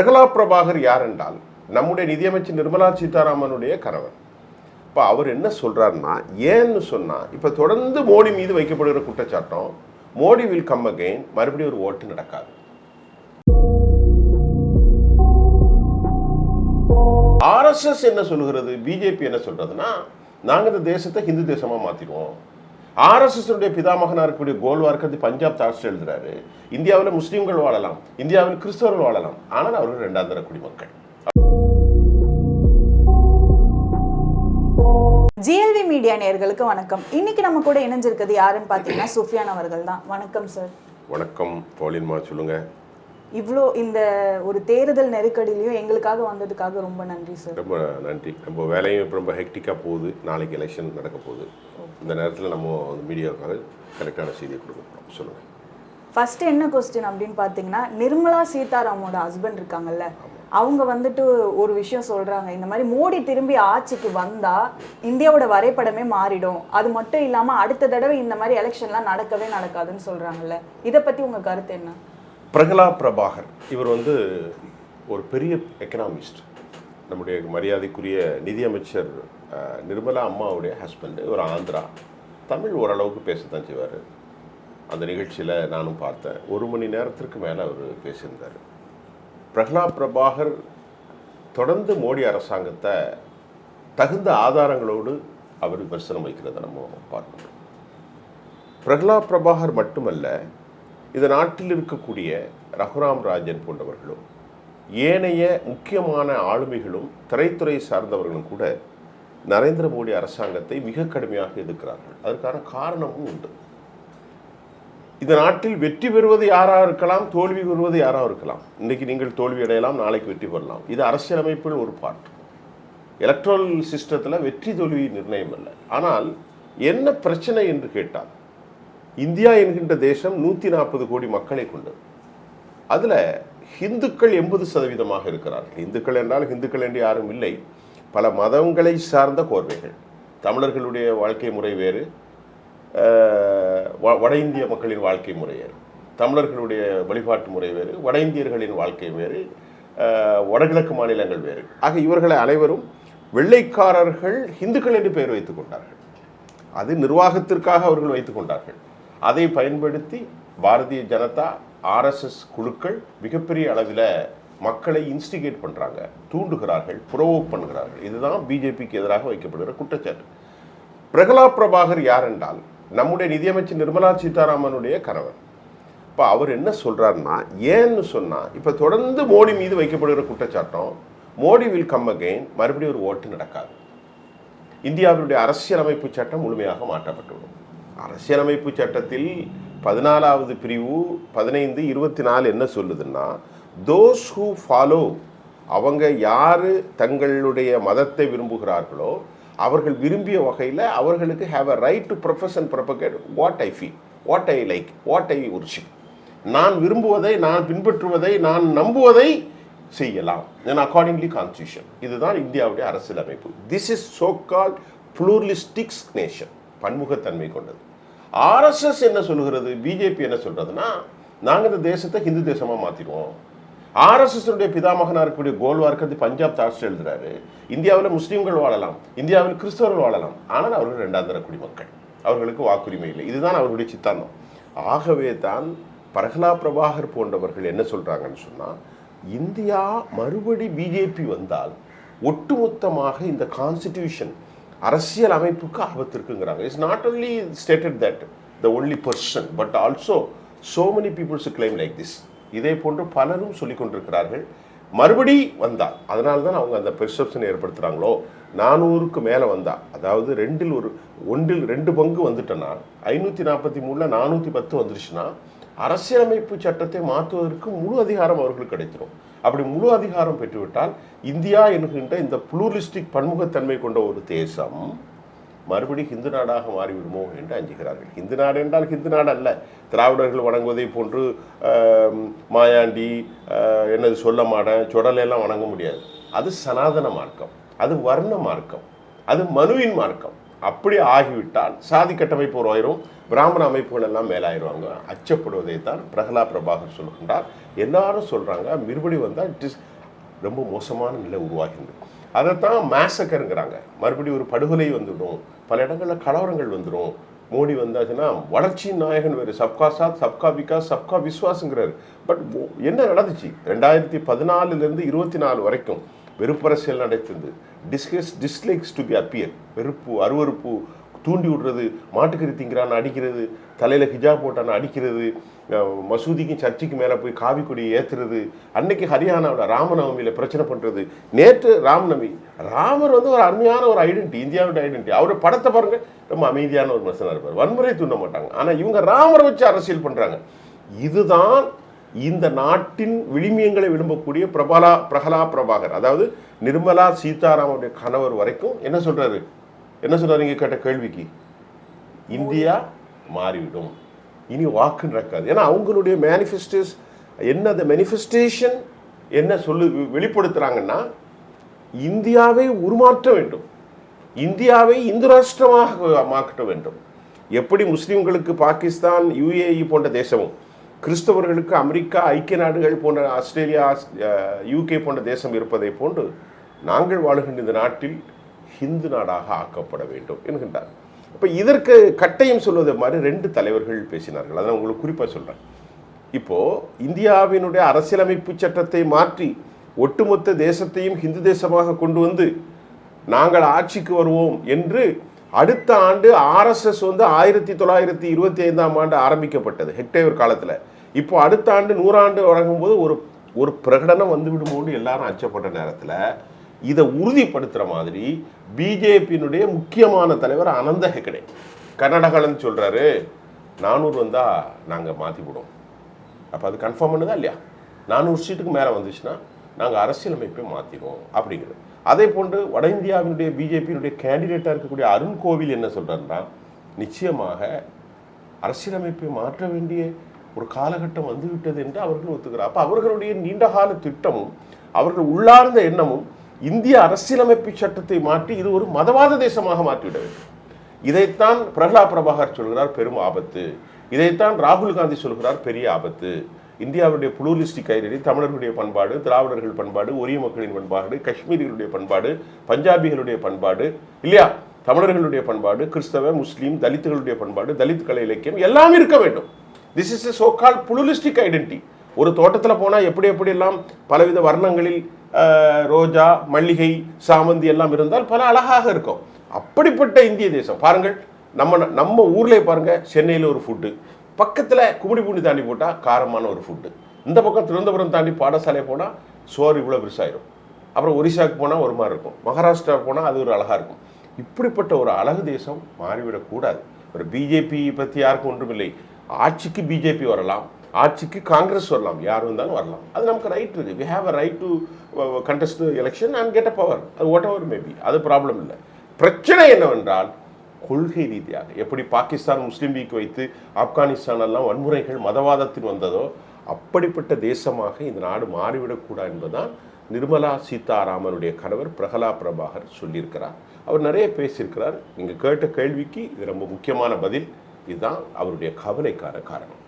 பிரகலாத் பிரபாகர் யார் என்றால் நம்முடைய நிதியமைச்சர் நிர்மலா சீதாராமனுடைய கணவர். இப்போ அவர் என்ன சொல்றாருன்னா, ஏன்னு சொன்னா இப்போ தொடர்ந்து மோடி மீது வைக்கப்படுகிற குற்றச்சாட்டம் மோடி வில் கம் அகைன், மறுபடியும் ஒரு ஓட்டு நடக்காது. RSS என்ன சொல்லுகிறது, பிஜேபி என்ன சொல்றதுன்னா, நாங்கள் இந்த தேசத்தை ஹிந்து தேசமா மாத்திடுவோம். RSS பிதாமகனா இருக்கக்கூடிய கோல்வார்க்கு பஞ்சாப் தாட்ஸ் எழுதுறாரு, இந்தியாவில் முஸ்லீம்கள் வாழலாம், இந்தியாவில் கிறிஸ்தவர்கள் வாழலாம், ஆனால் அவர்கள் இரண்டாம் தர குடிமக்கள். GLV மீடியா நேயர்களுக்கு வணக்கம். இன்னைக்கு நம்ம கூட இணைஞ்சிருக்கிறது யாருன்னு பார்த்தீங்கன்னா சுஃபியான் அவர்கள் தான். வணக்கம் சார். வணக்கம் போலின்மா, சொல்லுங்க. இவ்வளோ இந்த ஒரு தேர்தல் நெருக்கடியிலையும் எங்களுக்காக வந்ததுக்காக ரொம்ப நன்றி சார். ரொம்ப நன்றி. நம்ம வேலையும் இப்போ ரொம்ப ஹெக்டிக்காக போகுது. நாளைக்கு எலெக்ஷன் நடக்க போகுது. இந்த நேரத்தில் நம்ம மீடியாவுக்காக கரெக்டான செய்தியை கொடுக்கணும். சொல்லுங்கள். ஃபர்ஸ்ட் என்ன கொஸ்டின் அப்படின்னு பார்த்தீங்கன்னா, நிர்மலா சீதாராமோட ஹஸ்பண்ட் இருக்காங்கல்ல, அவங்க வந்துட்டு ஒரு விஷயம் சொல்றாங்க, இந்த மாதிரி மோடி திரும்பி ஆட்சிக்கு வந்தா இந்தியாவோட வரைபடமே மாறிடும், அது மட்டும் இல்லாமல் அடுத்த தடவை இந்த மாதிரி எலெக்ஷன்லாம் நடக்கவே நடக்காதுன்னு சொல்றாங்கல்ல, இதை பற்றி உங்கள் கருத்து என்ன? பிரகலாத் பிரபாகர் இவர் ஒரு பெரிய எக்கனாமிஸ்ட். நம்முடைய மரியாதைக்குரிய நிதியமைச்சர் நிர்மலா அம்மாவுடைய ஹஸ்பண்டு. ஒரு ஆந்திரா. தமிழ் ஓரளவுக்கு பேசத்தான் செய்வார். அந்த நிகழ்ச்சியில் நானும் பார்த்தேன். 1 மணி நேரத்திற்கு மேலே அவர் பேசியிருந்தார். பிரகலாத் பிரபாகர் தொடர்ந்து மோடி அரசாங்கத்தை தகுந்த ஆதாரங்களோடு அவர் விமர்சனம் வைக்கிறத நம்ம பார்க்கணும். பிரகலாத் பிரபாகர் மட்டுமல்ல, இந்த நாட்டில் இருக்கக்கூடிய ரகுராம் ராஜன் போன்றவர்களும் ஏனைய முக்கியமான ஆளுமைகளும் திரைத்துறை சார்ந்தவர்களும் கூட நரேந்திர மோடி அரசாங்கத்தை மிக கடுமையாக எதிர்க்கிறார்கள். அதற்கான காரணமும் உண்டு. இந்த நாட்டில் வெற்றி பெறுவது யாராக இருக்கலாம், தோல்வி பெறுவது யாராக இருக்கலாம். இன்றைக்கு நீங்கள் தோல்வி அடையலாம், நாளைக்கு வெற்றி பெறலாம். இது அரசியலமைப்பில் ஒரு பார்ட். எலக்ட்ரல் சிஸ்டத்தில் வெற்றி தோல்வி நிர்ணயம் அல்ல. ஆனால் என்ன பிரச்சனை என்று கேட்டால், இந்தியா என்கின்ற தேசம் 140 கோடி மக்களை கொண்டது. அதில் ஹிந்துக்கள் 80% இருக்கிறார்கள். இந்துக்கள் என்றால் இந்துக்கள் என்று யாரும் இல்லை, பல மதங்களை சார்ந்த கோர்வைகள். தமிழர்களுடைய வாழ்க்கை முறை வேறு, வட இந்திய மக்களின் வாழ்க்கை முறை வேறு, தமிழர்களுடைய வழிபாட்டு முறை வேறு, வட இந்தியர்களின் வாழ்க்கை வேறு, வடகிழக்கு மாநிலங்கள் வேறு. ஆக இவர்களை அனைவரும் வெள்ளைக்காரர்கள் இந்துக்கள் என்று பெயர் வைத்துக் கொண்டார்கள். அது நிர்வாகத்திற்காக அவர்கள் வைத்துக் கொண்டார்கள். அதை பயன்படுத்தி பாரதிய ஜனதா RSS குழுக்கள் மிகப்பெரிய அளவில் மக்களை இன்ஸ்டிகேட் பண்ணுறாங்க, தூண்டுகிறார்கள், புரோவோக் பண்ணுகிறார்கள். இதுதான் பிஜேபிக்கு எதிராக வைக்கப்படுகிற குற்றச்சாட்டு. பிரகலாத் பிரபாகர் யார் என்றால் நம்முடைய நிதியமைச்சர் நிர்மலா சீதாராமனுடைய கணவர். இப்போ அவர் என்ன சொல்றாருன்னா, ஏன்னு சொன்னால் இப்போ தொடர்ந்து மோடி மீது வைக்கப்படுகிற குற்றச்சாட்டம் மோடி வில் கம் அகைன், மறுபடியும் ஒரு ஓட்டு நடக்காது. இந்தியாவினுடைய அரசியலமைப்பு சட்டம் முழுமையாக மாற்றப்பட்டுவிடும். அரசியலமைப்பு சட்டத்தில் 14வது பிரிவு 15, 24 என்ன சொல்லுதுன்னா, தோஸ் ஹூ ஃபாலோ, அவங்க யார் தங்களுடைய மதத்தை விரும்புகிறார்களோ அவர்கள் விரும்பிய வகையில் அவர்களுக்கு have a right to profess and propagate what I feel, what I like, what I worship. நான் விரும்புவதை, நான் பின்பற்றுவதை, நான் நம்புவதை செய்யலாம். Accordingly constitution. இதுதான் இந்தியாவுடைய அரசியலமைப்பு. This is so called pluralistic nation, பன்முகத்தன்மை கொண்டது. RSS என்ன சொல்லுகிறது, பிஜேபி என்ன சொல்றதுன்னா, நாங்கள் இந்த தேசத்தை ஹிந்து தேசமாக மாற்றிடுவோம். RSS பிதாமகனா இருக்கக்கூடிய கோல்வார்க்கு பஞ்சாப் தாட்ஸ் எழுதுறாரு, இந்தியாவில் முஸ்லீம்கள் வாழலாம், இந்தியாவில் கிறிஸ்தவர்கள் வாழலாம், ஆனால் அவர்கள் இரண்டாம் தர குடிமக்கள், அவர்களுக்கு வாக்குரிமை இல்லை. இதுதான் அவர்களுடைய சித்தாந்தம். ஆகவே தான் பிரகலாத் பிரபாகர் போன்றவர்கள் என்ன சொல்றாங்கன்னு சொன்னால், இந்தியா மறுபடி பிஜேபி வந்தால் ஒட்டுமொத்தமாக இந்த கான்ஸ்டிடியூஷன் அரசியல் அமைப்புக்கு ஆபத்து இருக்குங்கிறாங்க. It's not only stated that the only person, but also so many peoples claim like this. இதே போன்று பலரும் சொல்லிக் கொண்டிருக்கிறார்கள். மறுபடி வந்தால், அதனால தான் அவங்க அந்த பெர்செப்ஷனை ஏற்படுத்துகிறாங்களோ, 400க்கு மேலே வந்தால், அதாவது 1/2 பங்கு வந்துட்டோன்னா, 543ல் 410 வந்துருச்சுன்னா அரசியலமைப்பு சட்டத்தை மாற்றுவதற்கு முழு அதிகாரம் அவர்களுக்கு கிடைத்திடும். அப்படி முழு அதிகாரம் பெற்றுவிட்டால் இந்தியா என்கின்ற இந்த ப்ளூரிஸ்டிக் பன்முகத்தன்மை கொண்ட ஒரு தேசம் மறுபடி ஹிந்து நாடாக மாறிவிடுமோ என்று அஞ்சுகிறார்கள். ஹிந்து நாடு என்றால் ஹிந்து நாடு அல்ல. திராவிடர்கள் வணங்குவதை போன்று மாயாண்டி என்னது சொல்ல மாட்டேன் சுடலையெல்லாம் வணங்க முடியாது. அது சனாதன மார்க்கம், அது வர்ண மார்க்கம், அது மனுவின் மார்க்கம். அப்படி ஆகிவிட்டால் சாதி கட்டமைப்பு உருவாயிரும், பிராமண அமைப்புகள் எல்லாம் மேலாயிருவாங்க. அச்சப்படுவதை தான் பிரகலாத் பிரபாகர் சொல்கின்றார். எல்லாரும் சொல்கிறாங்க மறுபடி வந்தால் இட் இஸ் ரொம்ப மோசமான நிலை உருவாகின்றது. அதைத்தான் மேசக்கருங்கிறாங்க. மறுபடியும் ஒரு படுகொலை வந்துடும், பல இடங்களில் கலவரங்கள் வந்துடும். மோடி வந்தாச்சுன்னா வளர்ச்சியின் நாயகன் வேறு, சப்கா சாத் சப்கா விகாஸ் சப்கா விஸ்வாஸுங்கிறாரு. பட் என்ன நடந்துச்சு 2014 24 வரைக்கும்? வெறுப்பரசியல் நடத்துது, டிஸ்லைக்ஸ் டு பி அப்பியர், வெறுப்பு அருவறுப்பு தூண்டி விடுறது, மாட்டுக்கறி திங்கிறான்னு அடிக்கிறது, தலையில் ஹிஜாப் போட்டான்னு அடிக்கிறது, மசூதிக்கும் சர்ச்சுக்கு மேலே போய் காவி கொடியை ஏற்றுறது, அன்னைக்கு ஹரியானாவில் ராமநவமியில் பிரச்சனை பண்ணுறது, நேற்று ராமநவமி. ராமர் ஒரு அருமையான ஒரு ஐடென்டி, இந்தியாவோட ஐடென்டி. அவரோட படத்தை பாருங்கள், ரொம்ப அமைதியான ஒரு மனுஷனாக இருப்பார், வன்முறை தூண்ட மாட்டாங்க. ஆனால் இவங்க ராமரை வச்சு அரசியல் பண்ணுறாங்க. இதுதான் இந்த நாட்டின் விளிமியங்களை விரும்பக்கூடிய பிரகலா பிரபாகர், அதாவது நிர்மலா சீதாராமனுடைய கணவர் வரைக்கும் என்ன சொல்றாரு நீங்க கேட்ட கேள்விக்கு? இந்தியா மாறிவிடும், இனி வாக்கு நடக்காது. ஏன்னா அவங்களுடைய மேனிஃபெஸ்டேஷன் என்ன வெளிப்படுத்துறாங்கன்னா, இந்தியாவை உருமாற்ற வேண்டும், இந்தியாவை இந்து ராஷ்டிரமாக மாற்ற வேண்டும். எப்படி முஸ்லிம்களுக்கு பாகிஸ்தான், UAE போன்ற தேசமும், கிறிஸ்தவர்களுக்கு அமெரிக்கா, ஐக்கிய நாடுகள் போன்ற ஆஸ்திரேலியா, UK போன்ற தேசம் இருப்பதை போன்று நாங்கள் வாழுகின்ற இந்த நாட்டில் ஹிந்து நாடாக ஆக்கப்பட வேண்டும் என்கின்றார். இப்போ இதற்கு கட்டையும் சொல்வது மாதிரி 2 தலைவர்கள் பேசினார்கள். அதை உங்களுக்கு குறிப்பாக சொல்கிறேன். இப்போது இந்தியாவினுடைய அரசியலமைப்பு சட்டத்தை மாற்றி ஒட்டுமொத்த தேசத்தையும் ஹிந்து தேசமாக கொண்டு வந்து நாங்கள் ஆட்சிக்கு வருவோம் என்று அடுத்த ஆண்டு RSS 1925 ஆரம்பிக்கப்பட்டது, ஹெக்டேவர் காலத்தில். இப்போ அடுத்த ஆண்டு 100 ஆண்டு வழங்கும்போது ஒரு பிரகடனம் வந்துவிடுமோன்னு எல்லாரும் அச்சப்பட்ட நேரத்தில் இதை உறுதிப்படுத்துகிற மாதிரி பிஜேபியினுடைய முக்கியமான தலைவர் அனந்த ஹெகடே கர்நாடகாலன்னு சொல்கிறாரு, 400 வந்தால் நாங்கள் மாற்றிவிடுவோம். அப்போ அது கன்ஃபார்ம் பண்ணுதா இல்லையா? 400 சீட்டுக்கு மேலே வந்துச்சுன்னா நாங்கள் அரசியலமைப்பை மாற்றிடுவோம் அப்படிங்கிறது. அதே போன்று வட இந்தியாவினுடைய பிஜேபியினுடைய கேண்டிடேட்டாக இருக்கக்கூடிய அருண் கோவில் என்ன சொல்கிறாருன்னா, நிச்சயமாக அரசியலமைப்பை மாற்ற வேண்டிய ஒரு காலகட்டம் வந்துவிட்டது என்று அவர்கள் ஒத்துக்கிறார். அப்போ அவர்களுடைய நீண்டகால திட்டமும் அவர்கள் உள்ளார்ந்த எண்ணமும் இந்திய அரசியலமைப்பு சட்டத்தை மாற்றி இது ஒரு மதவாத தேசமாக மாற்றிவிட வேண்டும். இதைத்தான் பிரகலா பிரபாகர் சொல்கிறார் பெரும் ஆபத்து, இதைத்தான் ராகுல் காந்தி சொல்கிறார் பெரிய ஆபத்து. இந்தியாவுடைய புளூரிஸ்டிக் ஐடென்டிட்டி, தமிழர்களுடைய பண்பாடு, திராவிடர்கள் பண்பாடு, ஒரிய மக்களின் பண்பாடு, காஷ்மீரிகளுடைய பண்பாடு, பஞ்சாபிகளுடைய பண்பாடு இல்லையா, தமிழர்களுடைய பண்பாடு, கிறிஸ்தவ முஸ்லீம் தலித்துகளுடைய பண்பாடு, தலித் கலை இலக்கியம் எல்லாம் இருக்க வேண்டும். This is a so called pluralistic identity. ஒரு தோட்டத்தில் போனால் எப்படி எல்லாம் பலவித வர்ணங்களில் ரோஜா, மல்லிகை, சாமந்தி எல்லாம் இருந்தால் பல அழகாக இருக்கும். அப்படிப்பட்ட இந்திய தேசம் பாருங்கள். நம்ம ஊர்லேயே பாருங்க, சென்னையில் ஒரு ஃபுட்டு, பக்கத்தில் கும்மிடிப்பூண்டி தாண்டி போட்டால் காரமான ஒரு ஃபுட்டு, இந்த பக்கம் திருவனந்தபுரம் தாண்டி பாடசாலை போனால் சோறு இவ்வளோ பெருசாயிரும், அப்புறம் ஒரிசாவுக்கு போனால் ஒரு மாதிரி இருக்கும், மகாராஷ்டிரா போனால் அது ஒரு அழகாக இருக்கும். இப்படிப்பட்ட ஒரு அழகு தேசம் மாறிவிடக்கூடாது. ஒரு பிஜேபி பற்றி யாருக்கும் ஒன்றுமில்லை. ஆட்சிக்கு பிஜேபி வரலாம், ஆட்சிக்கு காங்கிரஸ் வரலாம், யார் வந்தாலும் வரலாம், அது நமக்கு ரைட் இருக்குது. We have a right to contest election and get a power, அது வாட் எவர் மேபி, அது ப்ராப்ளம் இல்லை. பிரச்சனை என்னவென்றால் கொள்கை ரீதியாக எப்படி பாகிஸ்தான் முஸ்லீம் லீக் வைத்து ஆப்கானிஸ்தான் எல்லாம் வன்முறைகள் மதவாதத்தில் வந்ததோ அப்படிப்பட்ட தேசமாக இந்த நாடு மாறிவிடக்கூடாது என்பதுதான் நிர்மலா சீதாராமனுடைய கணவர் பிரகலா பிரபாகர் சொல்லியிருக்கிறார். அவர் நிறைய பேசியிருக்கிறார். நீங்கள் கேட்ட கேள்விக்கு இது ரொம்ப முக்கியமான பதில். இதுதான் அவருடைய கவலைக்கான காரணம்.